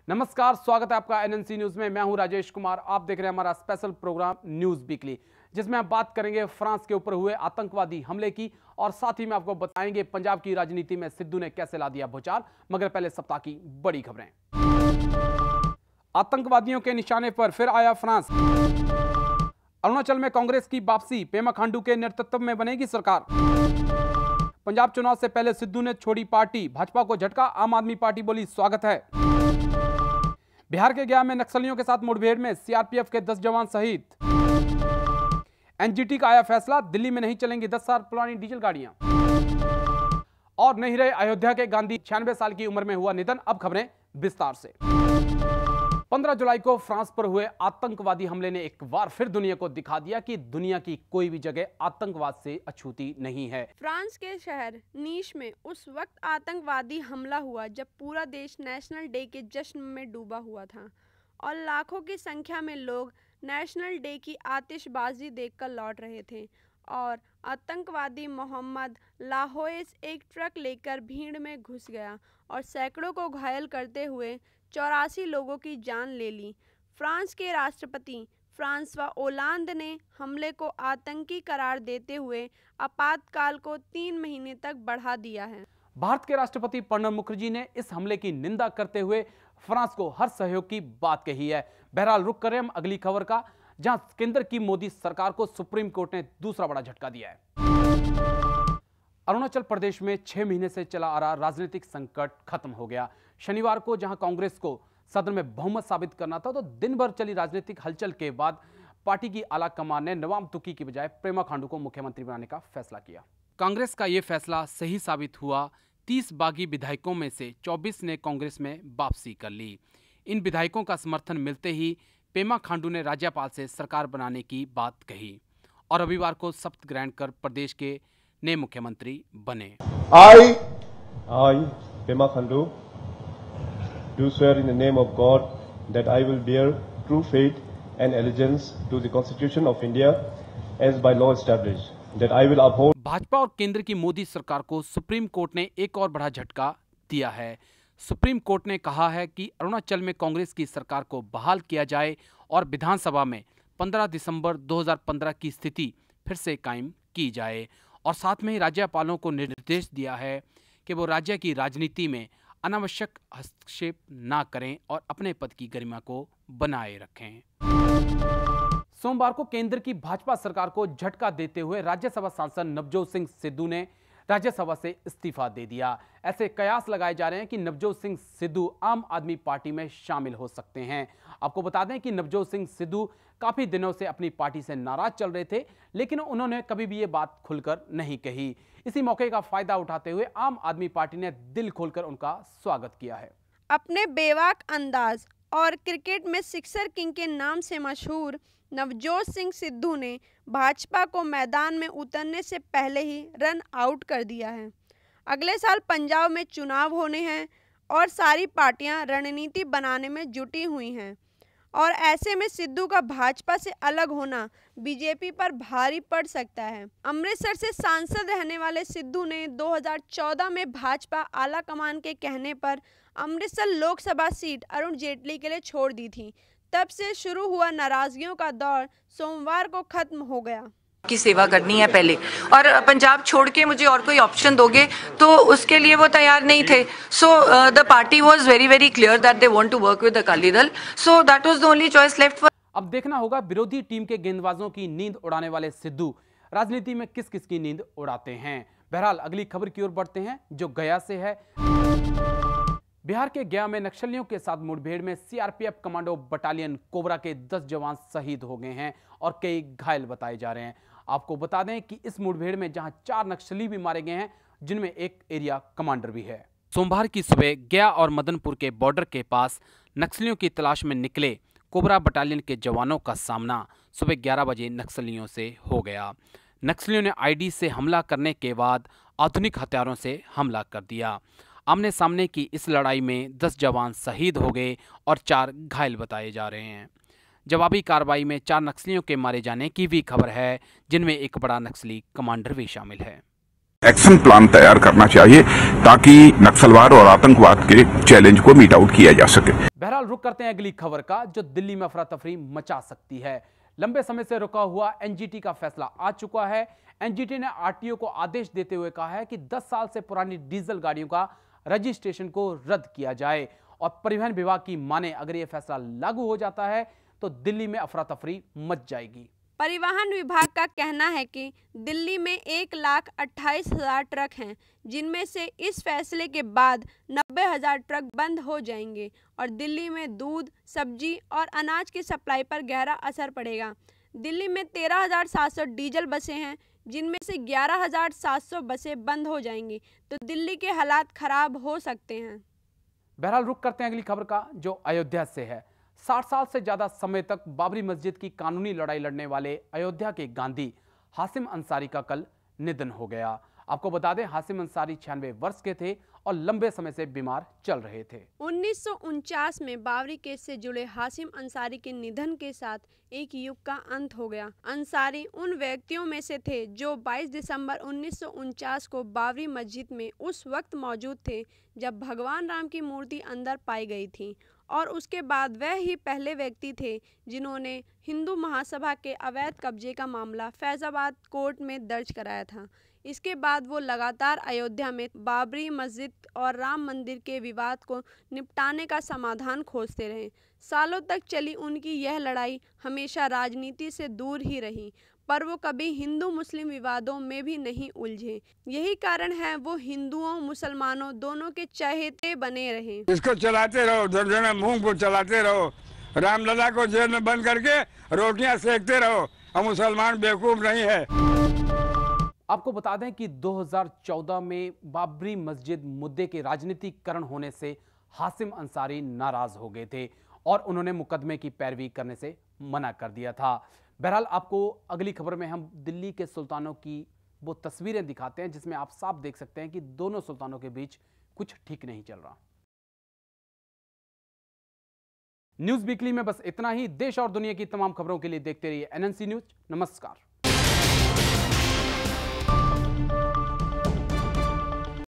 नमस्कार, स्वागत है आपका एनएनसी न्यूज में। मैं हूं राजेश कुमार। आप देख रहे हैं हमारा स्पेशल प्रोग्राम न्यूज वीकली, जिसमें हम बात करेंगे फ्रांस के ऊपर हुए आतंकवादी हमले की और साथ ही में आपको बताएंगे पंजाब की राजनीति में सिद्धू ने कैसे ला दिया भूचाल। मगर पहले सप्ताह की बड़ी खबरें। आतंकवादियों के निशाने पर फिर आया फ्रांस। अरुणाचल में कांग्रेस की वापसी, पेमा खांडू के नेतृत्व में बनेगी सरकार। पंजाब चुनाव से पहले सिद्धू ने छोड़ी पार्टी, भाजपा को झटका, आम आदमी पार्टी बोली स्वागत है। बिहार के गया में नक्सलियों के साथ मुठभेड़ में सीआरपीएफ के 10 जवान शहीद। एनजीटी का आया फैसला, दिल्ली में नहीं चलेंगी 10 साल पुरानी डीजल गाड़ियां। और नहीं रहे अयोध्या के गांधी, 96 साल की उम्र में हुआ निधन। अब खबरें विस्तार से। 15 जुलाई को फ्रांस पर हुए आतंकवादी हमले ने एक बार फिर दुनिया को दिखा दिया कि दुनिया की कोई भी जगह आतंकवाद से अछूती नहीं है। फ्रांस के शहर नीस में उस वक्त आतंकवादी हमला हुआ जब पूरा देश नेशनल डे के जश्न में डूबा हुआ था और लाखों की संख्या में लोग नेशनल डे की आतिशबाजी देखकर लौट रहे थे। और आतंकवादी मोहम्मद लाहोस एक ट्रक लेकर भीड़ में घुस गया और सैकड़ों को घायल करते हुए 84 लोगों की जान ले ली। फ्रांस के राष्ट्रपति फ्रांसवा ओलांद ने हमले को आतंकी करार देते हुए आपातकाल को 3 महीने तक बढ़ा दिया है। भारत के राष्ट्रपति प्रणब मुखर्जी ने इस हमले की निंदा करते हुए फ्रांस को हर सहयोग की बात कही है। बहरहाल रुक करें हम अगली खबर का, जहां केंद्र की मोदी सरकार को सुप्रीम कोर्ट ने दूसरा बड़ा झटका दिया है। अरुणाचल प्रदेश में 6 महीने से चला आ रहा राजनीतिक संकट खत्म हो गया। शनिवार को जहां कांग्रेस को सदन में बहुमत साबित करना था, तो दिन भर चली राजनीतिक हलचल के बाद पार्टी की आला कमान ने नवाब तुकी की बजाय पेमा खांडू को मुख्यमंत्री बनाने का फैसला किया। कांग्रेस का यह फैसला सही साबित हुआ। 30 बागी विधायकों में से 24 ने कांग्रेस में वापसी कर ली। इन विधायकों का समर्थन मिलते ही पेमा खांडू ने राज्यपाल से सरकार बनाने की बात कही और रविवार को शपथ ग्रहण कर प्रदेश के नए मुख्यमंत्री बने। I, Pema Khandu, do swear in the name of God that I will bear true faith and allegiance to the Constitution of India as by law established, that I will uphold। Bhajpa और केंद्र की मोदी सरकार को supreme court ने एक और बड़ा झटका दिया है। सुप्रीम कोर्ट ने कहा है कि अरुणाचल में कांग्रेस की सरकार को बहाल किया जाए और विधानसभा में 15 दिसंबर 2015 की स्थिति फिर से कायम की जाए। और साथ में ही राज्यपालों को निर्देश दिया है कि वो राज्य की राजनीति में अनावश्यक हस्तक्षेप ना करें और अपने पद की गरिमा को बनाए रखें। सोमवार को केंद्र की भाजपा सरकार को झटका देते हुए राज्यसभा सांसद नवजोत सिंह सिद्धू ने राज्यसभा से इस्तीफा दे दिया। ऐसे कयास लगाए जा रहे हैं कि नवजोत सिंह सिद्धू आम आदमी पार्टी में शामिल हो सकते हैं। आपको बता दें कि नवजोत सिंह सिद्धू काफी दिनों से अपनी पार्टी से नाराज चल रहे थे, लेकिन उन्होंने कभी भी ये बात खुलकर नहीं कही। इसी मौके का फायदा उठाते हुए आम आदमी पार्टी ने दिल खोलकर उनका स्वागत किया है। अपने बेबाक अंदाज और क्रिकेट में सिक्सर किंग के नाम से मशहूर नवजोत सिंह सिद्धू ने भाजपा को मैदान में उतरने से पहले ही रन आउट कर दिया है। अगले साल पंजाब में चुनाव होने हैं और सारी पार्टियां रणनीति बनाने में जुटी हुई हैं और ऐसे में सिद्धू का भाजपा से अलग होना बीजेपी पर भारी पड़ सकता है। अमृतसर से सांसद रहने वाले सिद्धू ने 2014 में भाजपा आला कमान के कहने पर अमृतसर लोकसभा सीट अरुण जेटली के लिए छोड़ दी थी। तब से शुरू हुआ नाराजगियों का दौर सोमवार को खत्म हो गया। की सेवा करनी है पहले, और पंजाब छोड़ के मुझे और कोई ऑप्शन दोगे तो उसके लिए वो तैयार नहीं थे। So the party was very clear that they want to work with Akali Dal, so that was the only choice left for. अब देखना होगा विरोधी टीम के गेंदबाजों की नींद उड़ाने वाले सिद्धू राजनीति में किस किस की नींद उड़ाते हैं। बहरहाल अगली खबर की ओर बढ़ते हैं, जो गया से है। बिहार के गया में नक्सलियों के साथ मुठभेड़ में सीआरपीएफ कमांडो बटालियन कोबरा के 10 जवान शहीद हो गए हैं और कई घायल बताए जा रहे हैं। आपको बता दें कि इस मुठभेड़ में जहां 4 नक्सली भी मारे गए हैं, जिनमें एक एरिया कमांडर भी है। सोमवार की सुबह गया और मदनपुर के बॉर्डर के पास नक्सलियों की तलाश में निकले कोबरा बटालियन के जवानों का सामना सुबह 11 बजे नक्सलियों से हो गया। नक्सलियों ने आईडी से हमला करने के बाद आधुनिक हथियारों से हमला कर दिया। आमने सामने की इस लड़ाई में 10 जवान शहीद हो गए और 4 घायल बताए जा रहे हैं। जवाबी कार्रवाई में 4 नक्सलियों के मारे जाने की भी खबर है, जिनमें एक बड़ा नक्सली कमांडर भी शामिल है। एक्शन प्लान तैयार करना चाहिए ताकि नक्सलवाद और आतंकवाद के चैलेंज को मीट आउट किया जा सके। बहरहाल बहरहाल रुक करते हैं अगली खबर का, जो दिल्ली में अफरा तफरी मचा सकती है। लंबे समय से रुका हुआ एनजीटी का फैसला आ चुका है। एनजीटी ने आरटीओ को आदेश देते हुए कहा है कि 10 साल से पुरानी डीजल गाड़ियों का रजिस्ट्रेशन को रद्द किया जाए। और परिवहन विभाग की माने अगर यह फैसला लागू हो जाता है तो दिल्ली में अफरा तफरी मच जाएगी। परिवहन विभाग का कहना है कि दिल्ली में 1,28,000 ट्रक हैं, जिनमें से इस फैसले के बाद 90,000 ट्रक बंद हो जाएंगे और दिल्ली में दूध, सब्जी और अनाज की सप्लाई पर गहरा असर पड़ेगा। दिल्ली में 13,700 डीजल बसें हैं, जिनमें से 11,700 बसें बंद हो जाएंगी, तो दिल्ली के हालात खराब हो सकते हैं। बहरहाल रुक करते हैं अगली खबर का, जो अयोध्या से है। 60 साल से ज्यादा समय तक बाबरी मस्जिद की कानूनी लड़ाई लड़ने वाले अयोध्या के गांधी हासिम अंसारी का कल निधन हो गया। आपको बता दें, हासिम अंसारी 96 वर्ष के थे और लंबे समय से बीमार चल रहे थे। 1949 में बाबरी केस से जुड़े हासिम अंसारी के निधन के साथ एक युग का अंत हो गया। अंसारी उन व्यक्तियों में से थे जो 22 दिसंबर 1949 को बाबरी मस्जिद में उस वक्त मौजूद थे जब भगवान राम की मूर्ति अंदर पाई गई थी, और उसके बाद वह ही पहले व्यक्ति थे जिन्होंने हिंदू महासभा के अवैध कब्जे का मामला फैजाबाद कोर्ट में दर्ज कराया था। इसके बाद वो लगातार अयोध्या में बाबरी मस्जिद और राम मंदिर के विवाद को निपटाने का समाधान खोजते रहे। सालों तक चली उनकी यह लड़ाई हमेशा राजनीति से दूर ही रही, पर वो कभी हिंदू मुस्लिम विवादों में भी नहीं उलझे। यही कारण है वो हिंदुओं मुसलमानों दोनों के चहेते बने रहे। इसको चलाते रहो, मुंह को चलाते रहो, रामलला को जेल में बंद करके रोटियां सेकते रहो, हम मुसलमान बेवकूफ नहीं है। आपको बता दें कि 2014 में बाबरी मस्जिद मुद्दे के राजनीतिकरण होने से हासिम अंसारी नाराज हो गए थे और उन्होंने मुकदमे की पैरवी करने से मना कर दिया था। बहरहाल आपको अगली खबर में हम दिल्ली के सुल्तानों की वो तस्वीरें दिखाते हैं जिसमें आप साफ देख सकते हैं कि दोनों सुल्तानों के बीच कुछ ठीक नहीं चल रहा। न्यूज वीकली में बस इतना ही। देश और दुनिया की तमाम खबरों के लिए देखते रहिए एनएनसी न्यूज। नमस्कार।